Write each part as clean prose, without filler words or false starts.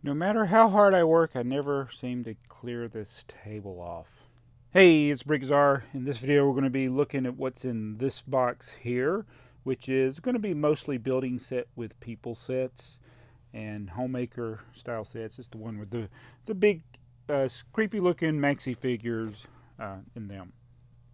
No matter how hard I work, I never seem to clear this table off. Hey, it's BrickTsar. In this video, we're going to be looking at what's in this box here, which is going to be mostly building set with people sets and Homemaker style sets. It's the one with the big, creepy looking maxi figures in them.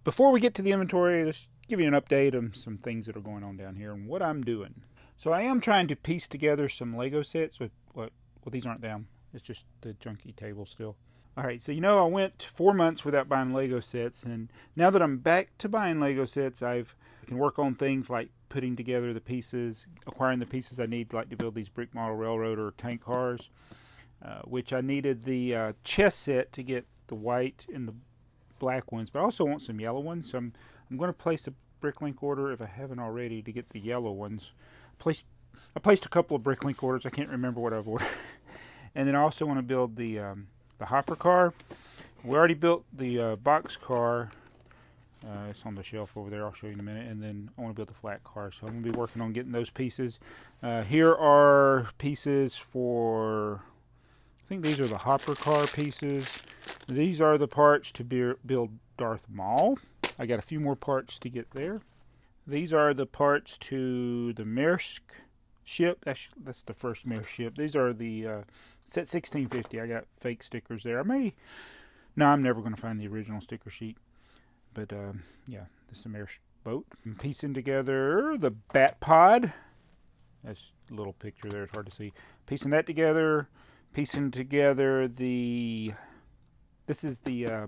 Before we get to the inventory, let's give you an update on some things that are going on down here and what I'm doing. So I am trying to piece together some Lego sets with what. Well, these aren't down. It's just the junky table still. Alright, so I went 4 months without buying Lego sets, and now that I'm back to buying Lego sets, I can work on things like putting together the pieces, acquiring the pieces I need like to build these brick model railroad or tank cars, which I needed the chess set to get the white and the black ones, but I also want some yellow ones, so I'm going to place a Bricklink order, if I haven't already, to get the yellow ones. I placed a couple of Bricklink orders. I can't remember what I've ordered. And then I also want to build the hopper car. We already built the box car. It's on the shelf over there. I'll show you in a minute. And then I want to build the flat car. So I'm going to be working on getting those pieces. Here are pieces for, I think these are the hopper car pieces. These are the parts to build Darth Maul. I got a few more parts to get there. These are the parts to the Maersk ship. That's the first Maersk ship. These are the set 1650. I got fake stickers there. I'm never going to find the original sticker sheet. But yeah, this is a Maersk boat. I'm piecing together the bat pod. That's a little picture there. It's hard to see. Piecing that together. Piecing together this is the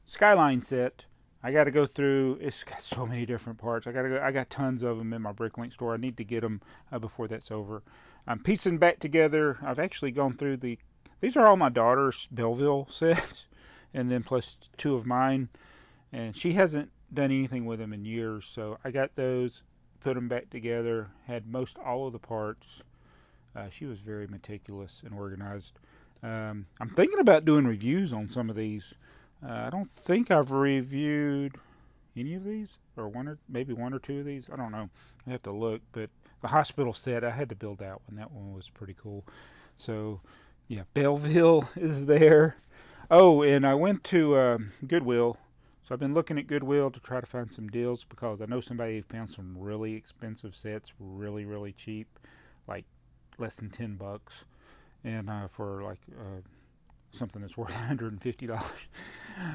Skyline set. I got to go through. It's got so many different parts. I got tons of them in my Bricklink store. I need to get them before that's over. I'm piecing back together. I've actually gone through these are all my daughter's Belleville sets, and then plus 2 of mine. And she hasn't done anything with them in years, so I got those, put them back together, had most all of the parts. She was very meticulous and organized. I'm thinking about doing reviews on some of these. I don't think I've reviewed any of these, or maybe one or two of these. I don't know. I have to look. But the hospital set, I had to build that one. That one was pretty cool. So, yeah, Belleville is there. Oh, and I went to Goodwill. So I've been looking at Goodwill to try to find some deals because I know somebody found some really expensive sets, really, really cheap, like less than $10, and for like something that's worth $150.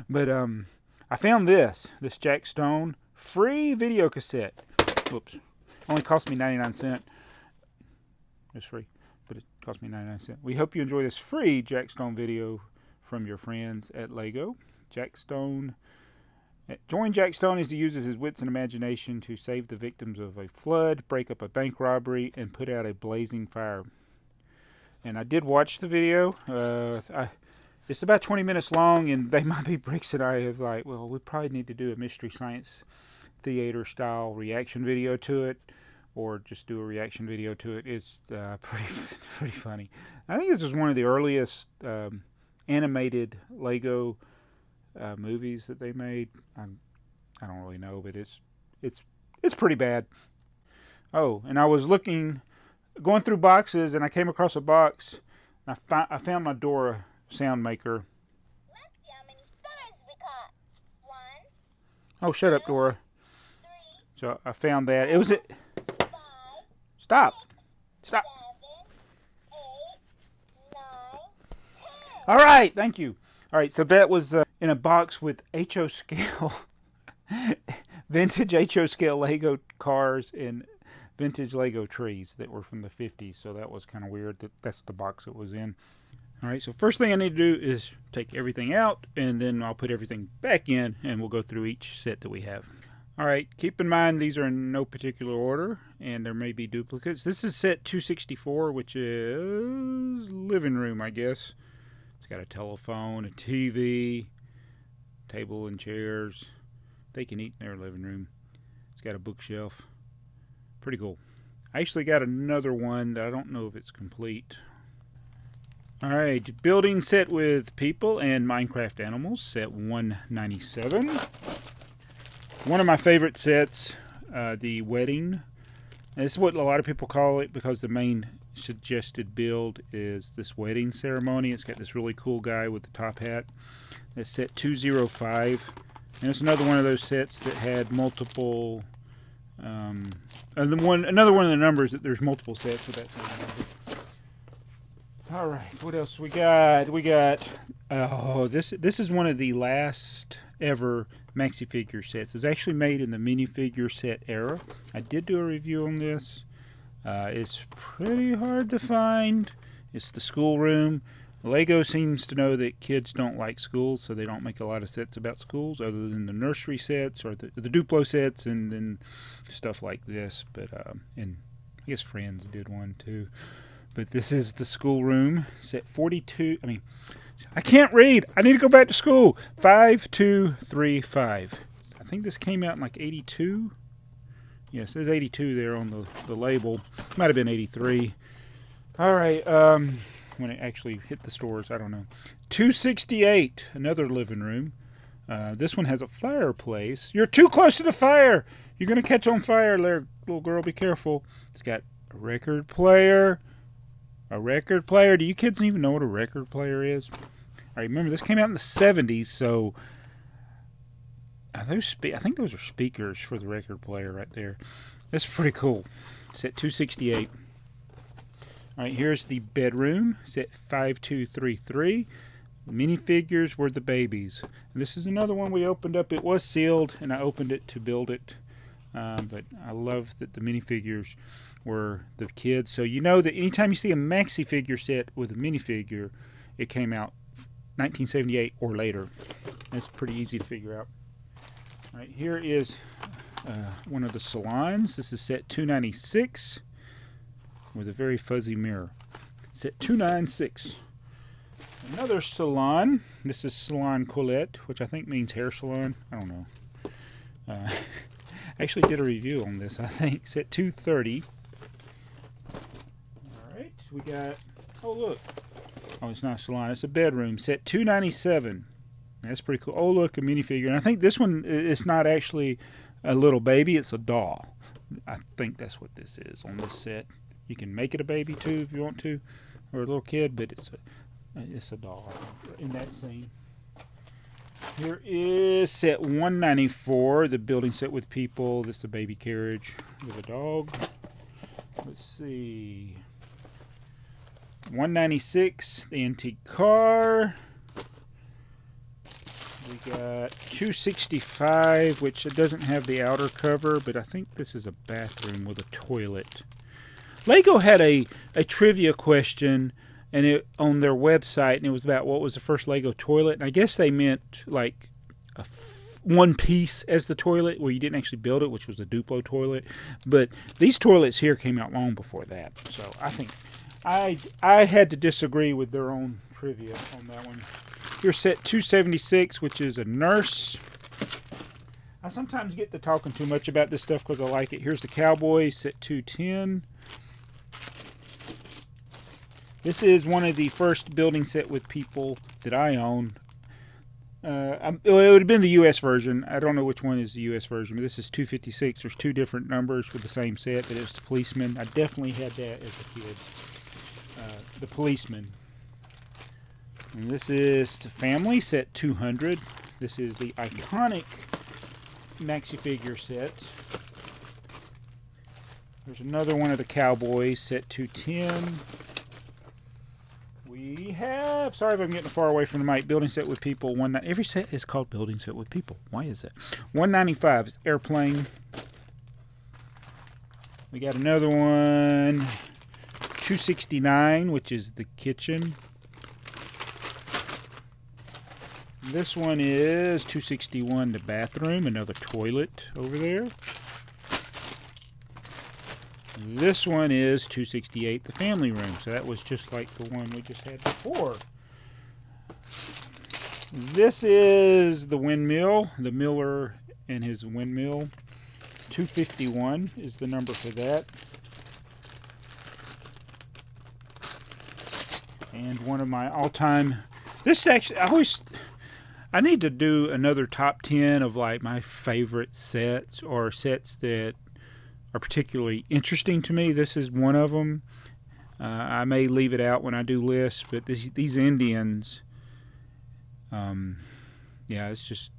But I found this Jack Stone free video cassette. Whoops. Only cost me 99¢. It's free, but it cost me 99¢. We hope you enjoy this free Jack Stone video from your friends at Lego. Jack Stone. Join Jack Stone as he uses his wits and imagination to save the victims of a flood, break up a bank robbery, and put out a blazing fire. And I did watch the video. It's about 20 minutes long, and TheyMightBeBricks and I have we probably need to do a Mystery Science Theater style reaction video to it, or just do a reaction video to it. It's pretty funny. I think this is one of the earliest animated Lego movies that they made. I don't really know, but it's pretty bad. Oh, and I was going through boxes, and I came across a box. I found my Dora sound maker. Let's see how many stones we caught. 1. Oh, shut up, Dora. 3. So I found that. It was it. 5. Stop. 6, Stop. 7, 8, 9, 10. All right. Thank you. All right. So that was in a box with HO scale, vintage HO scale Lego cars and vintage Lego trees that were from the 50s. So that was kind of weird. That's the box it was in. All right, so first thing I need to do is take everything out, and then I'll put everything back in, and we'll go through each set that we have. All right, keep in mind these are in no particular order, and there may be duplicates. This is set 264, which is living room, I guess. It's got a telephone, a TV, table and chairs. They can eat in their living room. It's got a bookshelf. Pretty cool. I actually got another one that I don't know if it's complete. Alright, building set with people and Minecraft animals, set 197. One of my favorite sets, the wedding. And this is what a lot of people call it because the main suggested build is this wedding ceremony. It's got this really cool guy with the top hat. That's set 205. And it's another one of those sets that had multiple... another one of the numbers that there's multiple sets with that same number. All right, what else we got? We got this is one of the last ever Maxi-Figure sets. It was actually made in the minifigure set era. I did do a review on this. It's pretty hard to find. It's the schoolroom. Lego seems to know that kids don't like schools, so they don't make a lot of sets about schools other than the nursery sets or the Duplo sets and then stuff like this. But and I guess Friends did one too. But this is the schoolroom, set 42. I can't read. I need to go back to school. 5235. I think this came out in like 82. Yes, there's 82 there on the label. Might have been 83. All right. When it actually hit the stores, I don't know. 268, another living room. This one has a fireplace. You're too close to the fire. You're going to catch on fire there, little girl. Be careful. It's got a record player. A record player. Do you kids even know what a record player is? I remember this came out in the 70s, so I think those are speakers for the record player right there. That's pretty cool. It's at 268. All right, here's the bedroom. It's at 5233. Minifigures were the babies. And this is another one we opened up. It was sealed, and I opened it to build it. But I love that the minifigures were the kids. So you know that anytime you see a maxi figure set with a minifigure, it came out 1978 or later. That's pretty easy to figure out. All right, here is one of the salons. This is set 296 with a very fuzzy mirror. Set 296. Another salon. This is Salon Colette, which I think means hair salon. I don't know. I actually did a review on this, I think. Set 230. Alright, we got... Oh, look. Oh, it's not a salon. It's a bedroom. Set 297. That's pretty cool. Oh, look, a minifigure. And I think this one is not actually a little baby. It's a doll. I think that's what this is on this set. You can make it a baby, too, if you want to. Or a little kid, but it's a doll in that scene. Here is set 194, the building set with people. This is a baby carriage with a dog. Let's see. 196, the antique car. We got 265, which it doesn't have the outer cover, but I think this is a bathroom with a toilet. Lego had a trivia question and it on their website, and it was about what was the first Lego toilet. And I guess they meant like one piece as the toilet, where you didn't actually build it, which was a Duplo toilet. But these toilets here came out long before that, so I think I had to disagree with their own trivia on that one. Here's set 276, which is a nurse. I sometimes get to talking too much about this stuff because I like it. Here's the cowboy, set 210. This is one of the first building set with people that I own. It would have been the U.S. version. I don't know which one is the U.S. version, but this is 256. There's two different numbers with the same set, but it's the policeman. I definitely had that as a kid. The policeman. And this is the family, set 200. This is the iconic Maxi-Figure sets. There's another one of the cowboys, set 210. We have, sorry if I'm getting far away from the mic, building set with people. Every set is called building set with people. Why is that? 195 is airplane. We got another one, 269, which is the kitchen. This one is 261, the bathroom, another toilet over there. This one is 268, the family room. So that was just like the one we just had before. This is the windmill, the miller and his windmill. 251 is the number for that. And one of my all-time... This actually, I need to do another top 10 of like my favorite sets or sets that are particularly interesting to me. This is one of them. I may leave it out when I do lists, but these Indians, yeah, it's just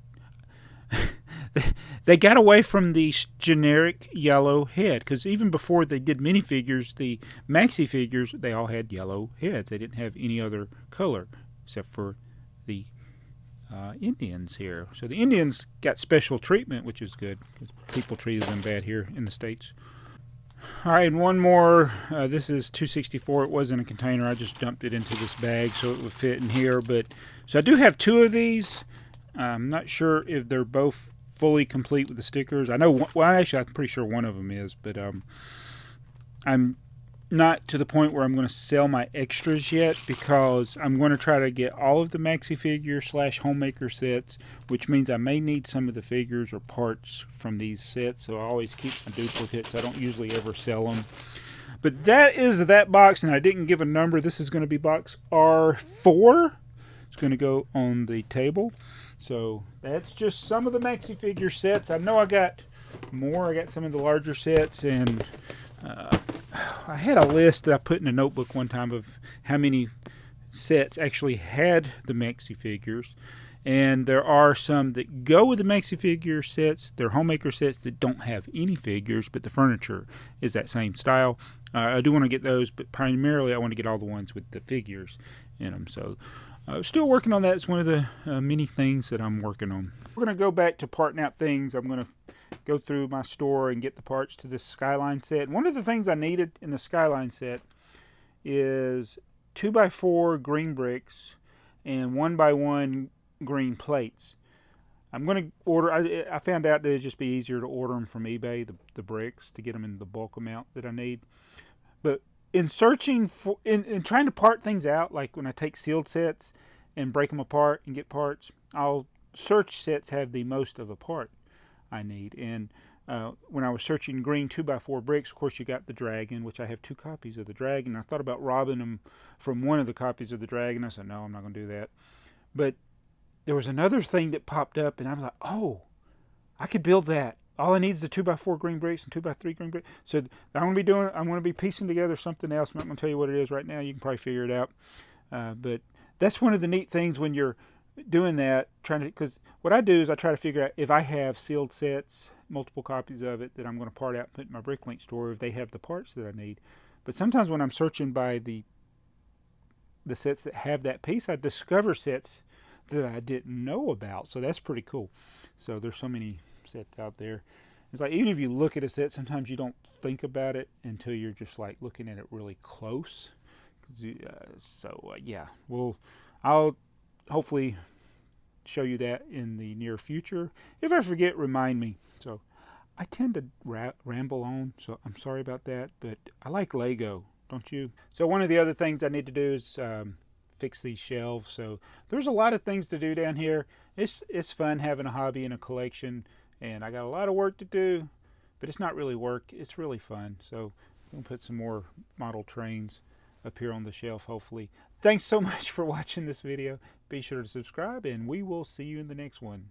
they got away from the generic yellow head, because even before they did minifigures, the maxi figures, they all had yellow heads. They didn't have any other color except for the Indians here. So the Indians got special treatment, which is good, because people treated them bad here in the States. All right, and one more. This is 264. It was in a container. I just dumped it into this bag so it would fit in here. But so I do have two of these. I'm not sure if they're both fully complete with the stickers. I know one, well, actually, I'm pretty sure one of them is, but I'm not to the point where I'm going to sell my extras yet, because I'm going to try to get all of the Maxi-Figure / Homemaker sets, which means I may need some of the figures or parts from these sets, so I always keep my duplicates. I don't usually ever sell them. But that is that box, and I didn't give a number. This is going to be box R4. It's going to go on the table. So that's just some of the Maxi-Figure sets. I know I got more. I got some of the larger sets, and I had a list that I put in a notebook one time of how many sets actually had the Maxi-Figures. And there are some that go with the Maxi-Figure sets. They're Homemaker sets that don't have any figures, but the furniture is that same style. I do want to get those, but primarily I want to get all the ones with the figures in them. So still working on that. It's one of the many things that I'm working on. We're going to go back to parting out things. I'm going to go through my store and get the parts to this Skyline set. And one of the things I needed in the Skyline set is 2x4 green bricks and 1x1 green plates. I'm going to order, I found out that it'd just be easier to order them from eBay, the bricks, to get them in the bulk amount that I need. But in searching for, in trying to part things out, like when I take sealed sets and break them apart and get parts, I'll search sets have the most of a part I need. And when I was searching green 2x4 bricks, of course you got the dragon, which I have 2 copies of the dragon. I thought about robbing them from one of the copies of the dragon. I said, no, I'm not going to do that. But there was another thing that popped up, and I was like, oh, I could build that. All I need is the 2x4 green bricks and 2x3 green bricks. So I'm going to be piecing together something else. I'm not going to tell you what it is right now. You can probably figure it out. But that's one of the neat things when you're doing that, because what I do is I try to figure out if I have sealed sets, multiple copies of it, that I'm going to part out and put in my Bricklink store, if they have the parts that I need. But sometimes when I'm searching by the sets that have that piece, I discover sets that I didn't know about. So that's pretty cool. So there's so many sets out there. It's like, even if you look at a set, sometimes you don't think about it until you're just like looking at it really close. Yeah, I'll hopefully show you that in the near future. If I forget, remind me. So I tend to ramble on, so I'm sorry about that, but I like Lego, don't you? So one of the other things I need to do is fix these shelves. So there's a lot of things to do down here. It's fun having a hobby and a collection, and I got a lot of work to do, but it's not really work. It's really fun. So I'm gonna put some more model trains up here on the shelf, hopefully. Thanks so much for watching this video. Be sure to subscribe, and we will see you in the next one.